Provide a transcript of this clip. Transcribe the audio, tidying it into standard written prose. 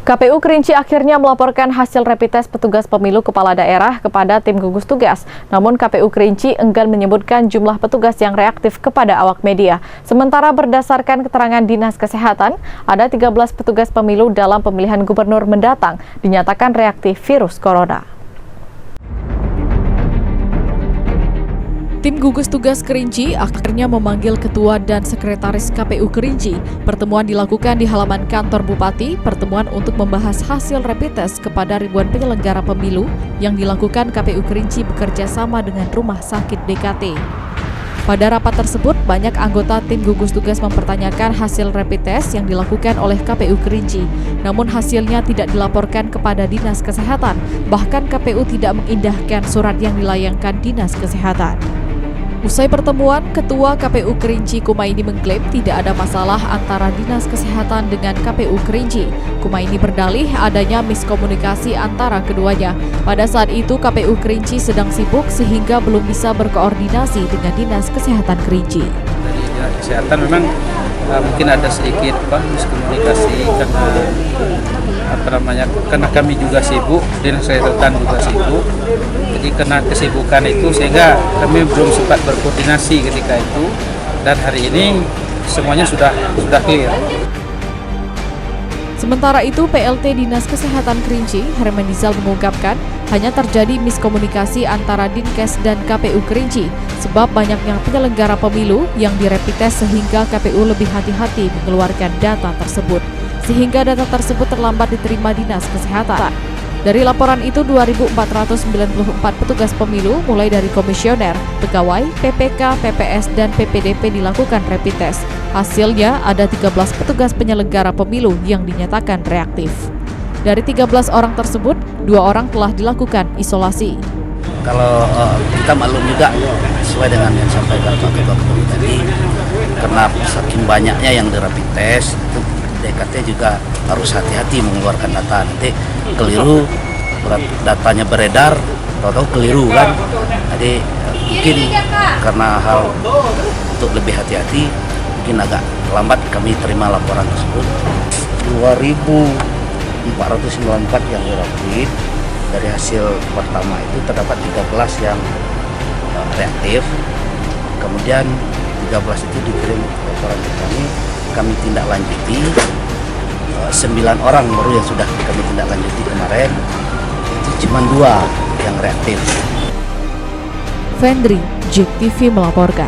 KPU Kerinci akhirnya melaporkan hasil rapid test petugas pemilu kepala daerah kepada tim gugus tugas. Namun KPU Kerinci enggan menyebutkan jumlah petugas yang reaktif kepada awak media. Sementara berdasarkan keterangan Dinas Kesehatan, ada 13 petugas pemilu dalam pemilihan gubernur mendatang dinyatakan reaktif virus corona. Tim gugus tugas Kerinci akhirnya memanggil Ketua dan Sekretaris KPU Kerinci. Pertemuan dilakukan di halaman kantor Bupati, pertemuan untuk membahas hasil rapid test kepada ribuan penyelenggara pemilu yang dilakukan KPU Kerinci bekerja sama dengan Rumah Sakit DKT. Pada rapat tersebut, banyak anggota tim gugus tugas mempertanyakan hasil rapid test yang dilakukan oleh KPU Kerinci. Namun hasilnya tidak dilaporkan kepada Dinas Kesehatan, bahkan KPU tidak mengindahkan surat yang dilayangkan Dinas Kesehatan. Usai pertemuan, Ketua KPU Kerinci Kumaini mengklaim tidak ada masalah antara Dinas Kesehatan dengan KPU Kerinci. Kumaini berdalih adanya miskomunikasi antara keduanya. Pada saat itu KPU Kerinci sedang sibuk sehingga belum bisa berkoordinasi dengan Dinas Kesehatan Kerinci. Dari Dinas Kesehatan memang mungkin ada sedikit miskomunikasi karena kami juga sibuk, Dinas Kesehatan juga sibuk. Jadi karena kesibukan itu sehingga kami belum sempat berkoordinasi ketika itu, dan hari ini semuanya sudah clear. Sementara itu, PLT Dinas Kesehatan Kerinci, Herman Dizal mengungkapkan hanya terjadi miskomunikasi antara Dinkes dan KPU Kerinci sebab banyaknya penyelenggara pemilu yang dirapid test sehingga KPU lebih hati-hati mengeluarkan data tersebut, sehingga data tersebut terlambat diterima Dinas Kesehatan. Dari laporan itu, 2.494 petugas pemilu mulai dari komisioner, pegawai, PPK, PPS, dan PPDP dilakukan rapid test. Hasilnya ada 13 petugas penyelenggara pemilu yang dinyatakan reaktif. Dari 13 orang tersebut, 2 orang telah dilakukan isolasi. Kalau kita maklum juga sesuai dengan yang disampaikan Pak Ketua tadi, karena saking banyaknya yang di rapid test, itu DKT juga harus hati-hati mengeluarkan data, nanti keliru, datanya beredar, tahu-tahu keliru kan. Jadi mungkin karena hal untuk lebih hati-hati, mungkin agak lambat kami terima laporan tersebut. 2.494 yang rapid, dari hasil pertama itu terdapat 13 yang reaktif, kemudian 13 itu dikirim laporan ke kami tindak lanjuti. 9 orang baru yang sudah kami tindak lanjuti kemarin, itu cuma 2 yang reaktif. Vendri, JEK TV melaporkan.